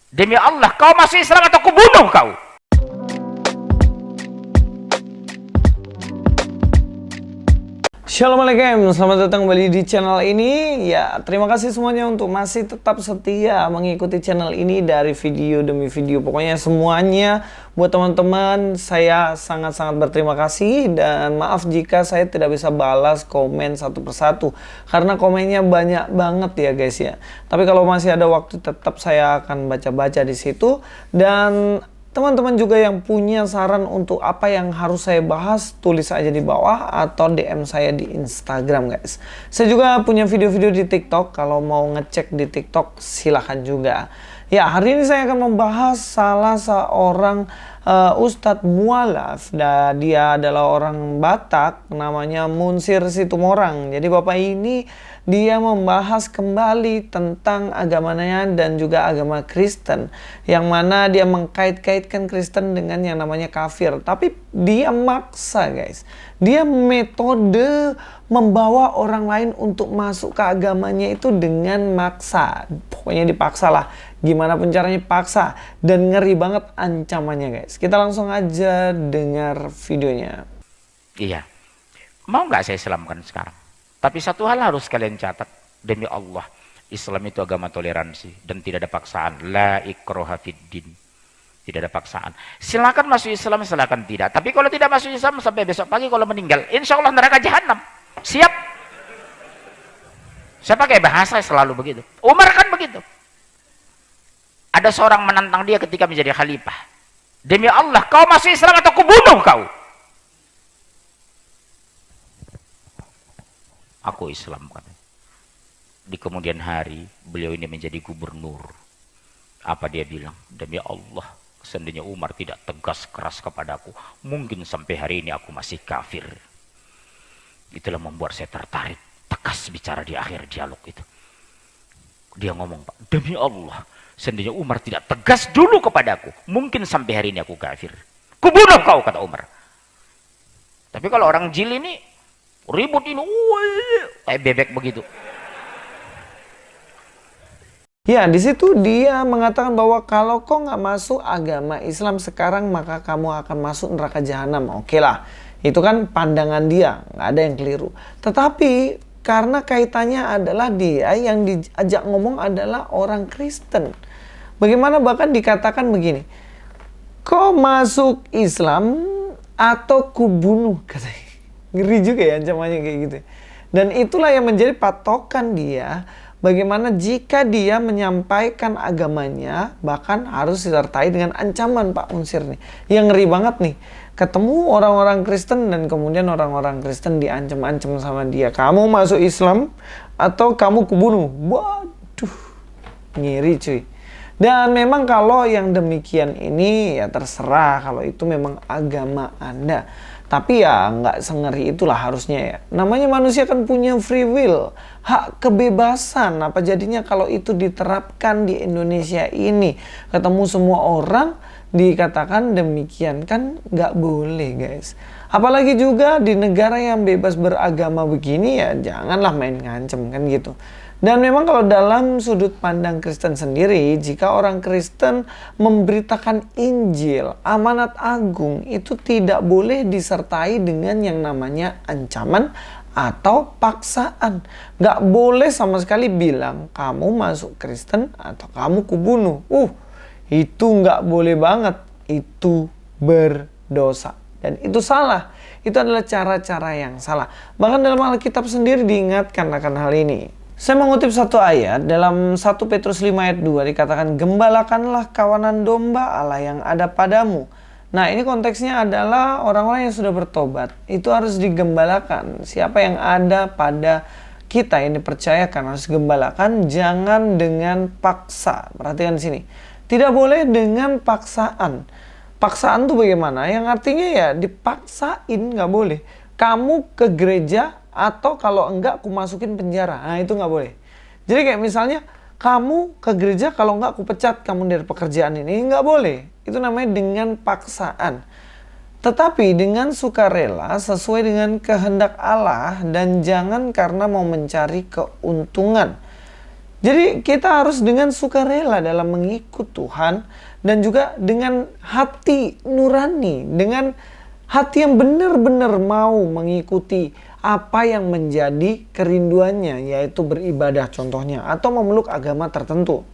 Demi Allah, kau masuk Islam atau kubunuh kau. Assalamualaikum, selamat datang kembali di channel ini. Ya, terima kasih semuanya untuk masih tetap setia mengikuti channel ini dari video demi video. Pokoknya semuanya buat teman-teman, saya sangat-sangat berterima kasih. Dan maaf jika saya tidak bisa balas komen satu persatu, karena komennya banyak banget ya guys ya. Tapi kalau masih ada waktu, tetap saya akan baca-baca di situ. Dan teman-teman juga yang punya saran untuk apa yang harus saya bahas, tulis aja di bawah atau DM saya di Instagram guys. Saya juga punya video-video di TikTok, kalau mau ngecek di TikTok silahkan juga. Ya, hari ini saya akan membahas salah seorang Ustadz Mualaf. Dia adalah orang Batak, namanya Munsir Situmorang. Jadi bapak ini dia membahas kembali tentang agamanya dan juga agama Kristen, yang mana dia mengkait-kaitkan Kristen dengan yang namanya kafir. Tapi dia maksa guys, dia metode membawa orang lain untuk masuk ke agamanya itu dengan maksa. Pokoknya dipaksa lah, gimana pun caranya paksa, dan ngeri banget ancamannya guys. Kita langsung aja dengar videonya. Iya, mau nggak saya Islamkan sekarang? Tapi satu hal harus kalian catat, demi Allah, Islam itu agama toleransi dan tidak ada paksaan. La ikraha fiddin. Tidak ada paksaan. Silakan masuk Islam, silakan tidak. Tapi kalau tidak masuk Islam sampai besok pagi kalau meninggal, insya Allah neraka jahanam. Siap? Saya pakai bahasa selalu begitu. Umar kan begitu. Ada seorang menantang dia ketika menjadi khalifah. Demi Allah, kau masuk Islam atau kubunuh kau. Aku Islam kan. Di kemudian hari beliau ini menjadi gubernur. Apa dia bilang? Demi Allah, seandainya Umar tidak tegas keras kepadaku, mungkin sampai hari ini aku masih kafir. Itulah membuat saya tertarik, tegas bicara di akhir dialog itu. Dia ngomong, Pak, demi Allah, seandainya Umar tidak tegas dulu kepadaku, mungkin sampai hari ini aku kafir. Kubunuh kau, kata Umar. Tapi kalau orang jil ini ribut ini, kayak bebek begitu. Ya, di situ dia mengatakan bahwa kalau kau nggak masuk agama Islam sekarang, maka kamu akan masuk neraka jahanam. Oke lah, itu kan pandangan dia, nggak ada yang keliru. Tetapi karena kaitannya adalah dia yang diajak ngomong adalah orang Kristen. Bagaimana bahkan dikatakan begini, kau masuk Islam atau kubunuh, katanya. Ngeri juga ya ancamannya kayak gitu. Dan itulah yang menjadi patokan dia, bagaimana jika dia menyampaikan agamanya bahkan harus disertai dengan ancaman. Pak Munsir nih yang ngeri banget nih, ketemu orang-orang Kristen dan kemudian orang-orang Kristen diancam-ancam sama dia, kamu masuk Islam atau kamu kubunuh. Waduh, ngeri cuy. Dan memang kalau yang demikian ini ya terserah, kalau itu memang agama Anda. Tapi ya nggak sengeri itulah harusnya ya. Namanya manusia kan punya free will, hak kebebasan. Apa jadinya kalau itu diterapkan di Indonesia ini? Ketemu semua orang dikatakan demikian, kan nggak boleh guys. Apalagi juga di negara yang bebas beragama begini ya janganlah main ngancem kan gitu. Dan memang kalau dalam sudut pandang Kristen sendiri, jika orang Kristen memberitakan Injil, amanat agung, itu tidak boleh disertai dengan yang namanya ancaman atau paksaan. Nggak boleh sama sekali bilang, kamu masuk Kristen atau kamu kubunuh. Itu nggak boleh banget. Itu berdosa. Dan itu salah. Itu adalah cara-cara yang salah. Bahkan dalam Alkitab sendiri diingatkan akan hal ini. Saya mengutip satu ayat dalam 1 Petrus 5 ayat 2 dikatakan, gembalakanlah kawanan domba Allah yang ada padamu. Nah, ini konteksnya adalah orang-orang yang sudah bertobat. Itu harus digembalakan. Siapa yang ada pada kita yang dipercayakan harus gembalakan, jangan dengan paksa. Perhatikan di sini. Tidak boleh dengan paksaan. Paksaan tuh bagaimana? Yang artinya ya dipaksain, nggak boleh. Kamu ke gereja atau kalau enggak aku masukin penjara. Nah, itu nggak boleh. Jadi kayak misalnya kamu ke gereja, kalau enggak aku pecat kamu dari pekerjaan ini, nggak boleh. Itu namanya dengan paksaan. Tetapi dengan sukarela sesuai dengan kehendak Allah dan jangan karena mau mencari keuntungan. Jadi kita harus dengan sukarela dalam mengikut Tuhan dan juga dengan hati nurani, dengan hati yang benar-benar mau mengikuti apa yang menjadi kerinduannya, yaitu beribadah contohnya, atau memeluk agama tertentu.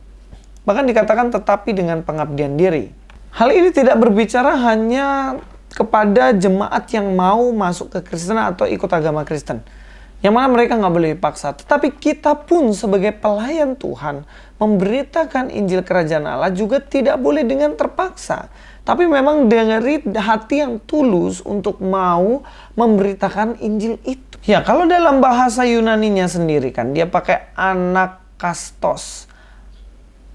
Bahkan dikatakan tetapi dengan pengabdian diri. Hal ini tidak berbicara hanya kepada jemaat yang mau masuk ke Kristen atau ikut agama Kristen, yang mana mereka nggak boleh dipaksa. Tetapi kita pun sebagai pelayan Tuhan, memberitakan Injil Kerajaan Allah juga tidak boleh dengan terpaksa. Tapi memang dari hati yang tulus untuk mau memberitakan Injil itu. Ya, kalau dalam bahasa Yunaninya sendiri kan, dia pakai anakastos.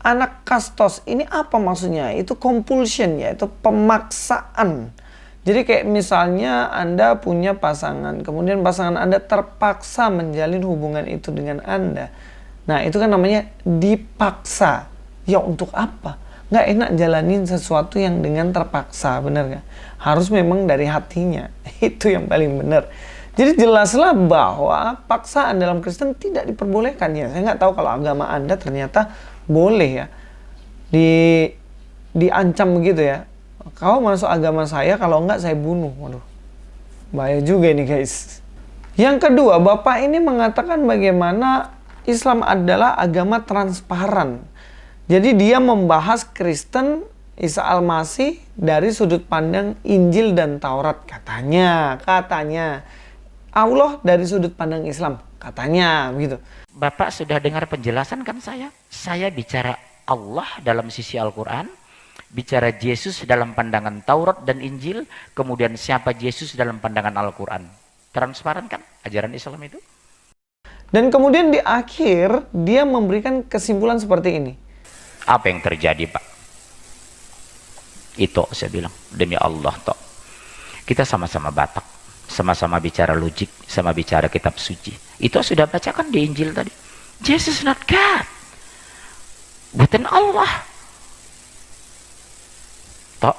Anakastos ini apa maksudnya? Itu compulsion ya, itu pemaksaan. Jadi kayak misalnya Anda punya pasangan, kemudian pasangan Anda terpaksa menjalin hubungan itu dengan Anda. Nah, itu kan namanya dipaksa. Ya untuk apa? Nggak enak jalanin sesuatu yang dengan terpaksa, bener nggak? Harus memang dari hatinya. Itu yang paling benar. Jadi jelaslah bahwa paksaan dalam Kristen tidak diperbolehkan ya. Saya nggak tahu kalau agama Anda ternyata boleh ya. Diancam begitu ya. Kau masuk agama saya, kalau enggak saya bunuh. Waduh, bahaya juga ini guys. Yang kedua, Bapak ini mengatakan bagaimana Islam adalah agama transparan. Jadi dia membahas Kristen, Isa Al-Masih dari sudut pandang Injil dan Taurat. Katanya. Allah dari sudut pandang Islam. Katanya, begitu. Bapak sudah dengar penjelasan kan saya? Saya bicara Allah dalam sisi Al-Quran, bicara Yesus dalam pandangan Taurat dan Injil, kemudian siapa Yesus dalam pandangan Al-Quran. Transparan kan ajaran Islam itu? Dan kemudian di akhir dia memberikan kesimpulan seperti ini. Apa yang terjadi Pak? Itu saya bilang, demi Allah toh. Kita sama-sama Batak, sama-sama bicara logik, sama bicara kitab suci. Itu sudah bacakan di Injil tadi. Jesus not God. Bukan Allah. Toh,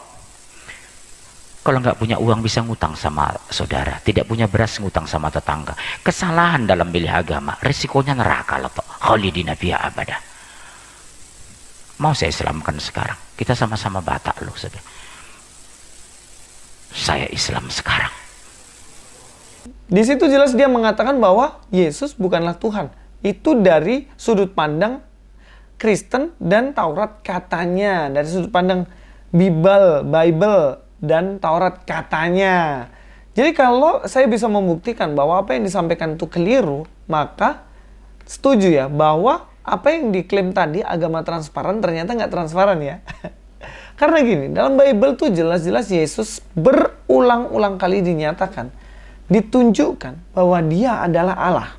kalau nggak punya uang bisa ngutang sama saudara, tidak punya beras ngutang sama tetangga. Kesalahan dalam milih agama, resikonya neraka loh toh. Khalidina fiha abada. Mau saya Islamkan sekarang. Kita sama-sama Batak loh. Saya Islam sekarang. Di situ jelas dia mengatakan bahwa Yesus bukanlah Tuhan. Itu dari sudut pandang Kristen dan Taurat katanya. Dari sudut pandang Bible dan Taurat katanya. Jadi kalau saya bisa membuktikan bahwa apa yang disampaikan itu keliru, maka setuju ya bahwa apa yang diklaim tadi agama transparan ternyata nggak transparan ya. Karena gini, dalam Bible tuh jelas-jelas Yesus berulang-ulang kali dinyatakan, ditunjukkan bahwa dia adalah Allah.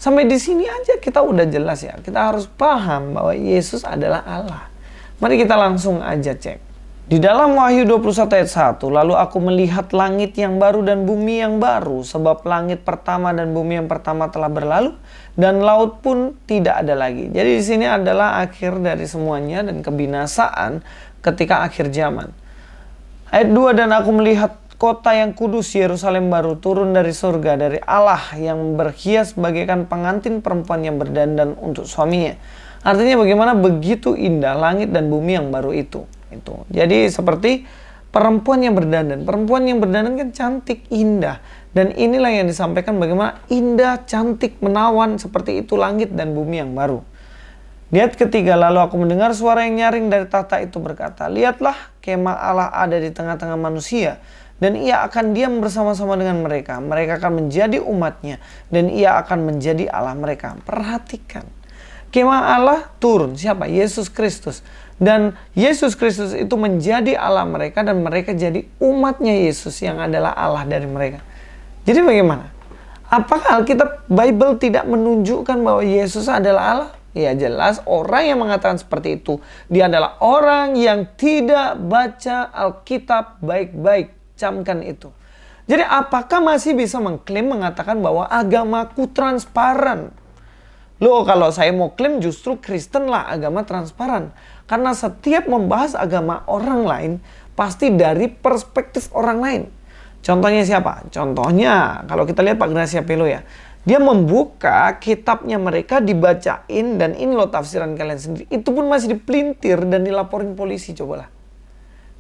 Sampai di sini aja kita udah jelas ya. Kita harus paham bahwa Yesus adalah Allah. Mari kita langsung aja cek. Di dalam Wahyu 21 ayat 1, lalu aku melihat langit yang baru dan bumi yang baru, sebab langit pertama dan bumi yang pertama telah berlalu, dan laut pun tidak ada lagi. Jadi di sini adalah akhir dari semuanya dan kebinasaan ketika akhir zaman. Ayat 2, dan aku melihat kota yang kudus Yerusalem baru turun dari surga, dari Allah yang berhias bagaikan pengantin perempuan yang berdandan untuk suaminya. Artinya bagaimana begitu indah langit dan bumi yang baru itu. Jadi seperti perempuan yang berdandan. Perempuan yang berdandan kan cantik, indah. Dan inilah yang disampaikan bagaimana indah, cantik, menawan seperti itu langit dan bumi yang baru. Di ayat ketiga, lalu aku mendengar suara yang nyaring dari tahta itu berkata, lihatlah kemah Allah ada di tengah-tengah manusia. Dan ia akan diam bersama-sama dengan mereka. Mereka akan menjadi umatnya. Dan ia akan menjadi Allah mereka. Perhatikan. Kemah Allah turun. Siapa? Yesus Kristus. Dan Yesus Kristus itu menjadi Allah mereka. Dan mereka jadi umatnya Yesus yang adalah Allah dari mereka. Jadi bagaimana? Apakah Alkitab Bible tidak menunjukkan bahwa Yesus adalah Allah? Ya jelas orang yang mengatakan seperti itu, dia adalah orang yang tidak baca Alkitab baik-baik. Camkan itu. Jadi apakah masih bisa mengklaim mengatakan bahwa agamaku transparan? Loh, kalau saya mau klaim justru Kristen lah agama transparan. Karena setiap membahas agama orang lain pasti dari perspektif orang lain. Contohnya siapa? Contohnya kalau kita lihat Pak Gracia Pelo ya. Dia membuka kitabnya mereka, dibacain, dan ini loh tafsiran kalian sendiri. Itu pun masih dipelintir dan dilaporin polisi, cobalah.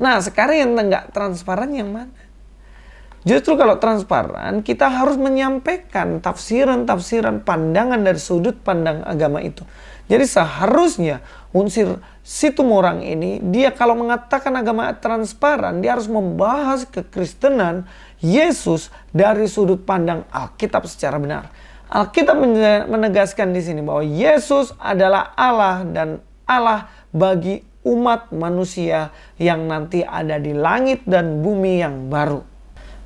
Nah, sekarang yang nggak transparan yang mana? Justru kalau transparan, kita harus menyampaikan tafsiran-tafsiran pandangan dari sudut pandang agama itu. Jadi seharusnya unsur Situmorang ini, dia kalau mengatakan agama transparan, dia harus membahas kekristenan Yesus dari sudut pandang Alkitab secara benar. Alkitab menegaskan di sini bahwa Yesus adalah Allah dan Allah bagi umat manusia yang nanti ada di langit dan bumi yang baru.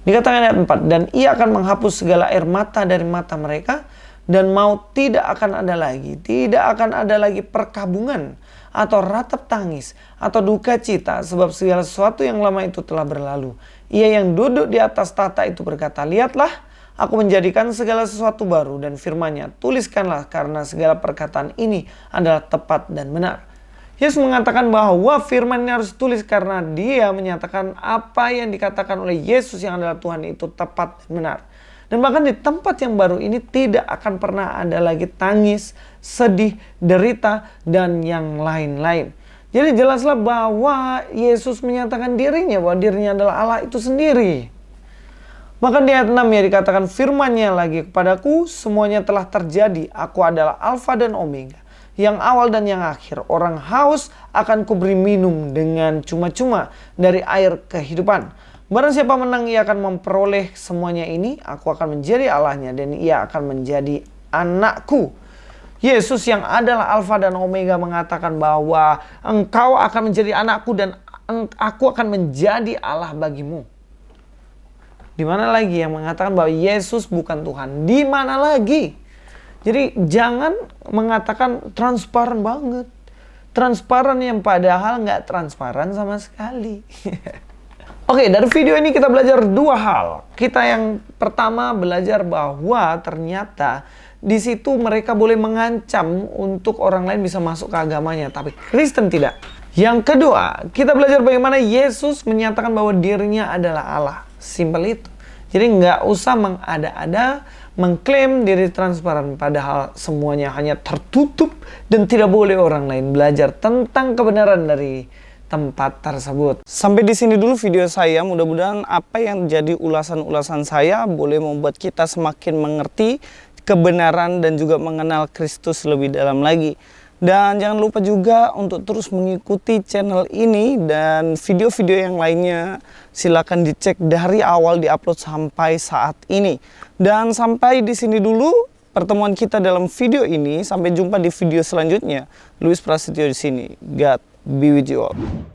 Dikatakan ayat 4, dan ia akan menghapus segala air mata dari mata mereka, dan maut tidak akan ada lagi. Tidak akan ada lagi perkabungan, atau ratap tangis, atau duka cita, sebab segala sesuatu yang lama itu telah berlalu. Ia yang duduk di atas tahta itu berkata, lihatlah, aku menjadikan segala sesuatu baru, dan firman-Nya, tuliskanlah, karena segala perkataan ini adalah tepat dan benar. Yesus mengatakan bahwa firman-Nya harus tulis karena dia menyatakan apa yang dikatakan oleh Yesus yang adalah Tuhan itu tepat dan benar. Dan bahkan di tempat yang baru ini tidak akan pernah ada lagi tangis, sedih, derita, dan yang lain-lain. Jadi jelaslah bahwa Yesus menyatakan dirinya bahwa dirinya adalah Allah itu sendiri. Bahkan di ayat 6 ya dikatakan firman-Nya lagi, kepadaku semuanya telah terjadi, aku adalah Alfa dan Omega, yang awal dan yang akhir. Orang haus akan kuberi minum dengan cuma-cuma dari air kehidupan. Barang siapa menang, ia akan memperoleh semuanya ini. Aku akan menjadi Allahnya dan ia akan menjadi anakku. Yesus yang adalah Alfa dan Omega mengatakan bahwa engkau akan menjadi anakku dan aku akan menjadi Allah bagimu. Di mana lagi yang mengatakan bahwa Yesus bukan Tuhan? Di mana lagi? Jadi jangan mengatakan transparan banget. Transparan yang padahal nggak transparan sama sekali. Oke, dari video ini kita belajar dua hal. Kita yang pertama belajar bahwa ternyata di situ mereka boleh mengancam untuk orang lain bisa masuk ke agamanya, tapi Kristen tidak. Yang kedua, kita belajar bagaimana Yesus menyatakan bahwa dirinya adalah Allah. Simpel itu. Jadi nggak usah mengada-ada, mengklaim diri transparan, padahal semuanya hanya tertutup dan tidak boleh orang lain belajar tentang kebenaran dari tempat tersebut. Sampai di sini dulu video saya. Mudah-mudahan apa yang jadi ulasan-ulasan saya boleh membuat kita semakin mengerti kebenaran dan juga mengenal Kristus lebih dalam lagi. Dan jangan lupa juga untuk terus mengikuti channel ini dan video-video yang lainnya silakan dicek dari awal diupload sampai saat ini. Dan sampai di sini dulu pertemuan kita dalam video ini. Sampai jumpa di video selanjutnya. Luis Prasetyo di sini. God be with you all.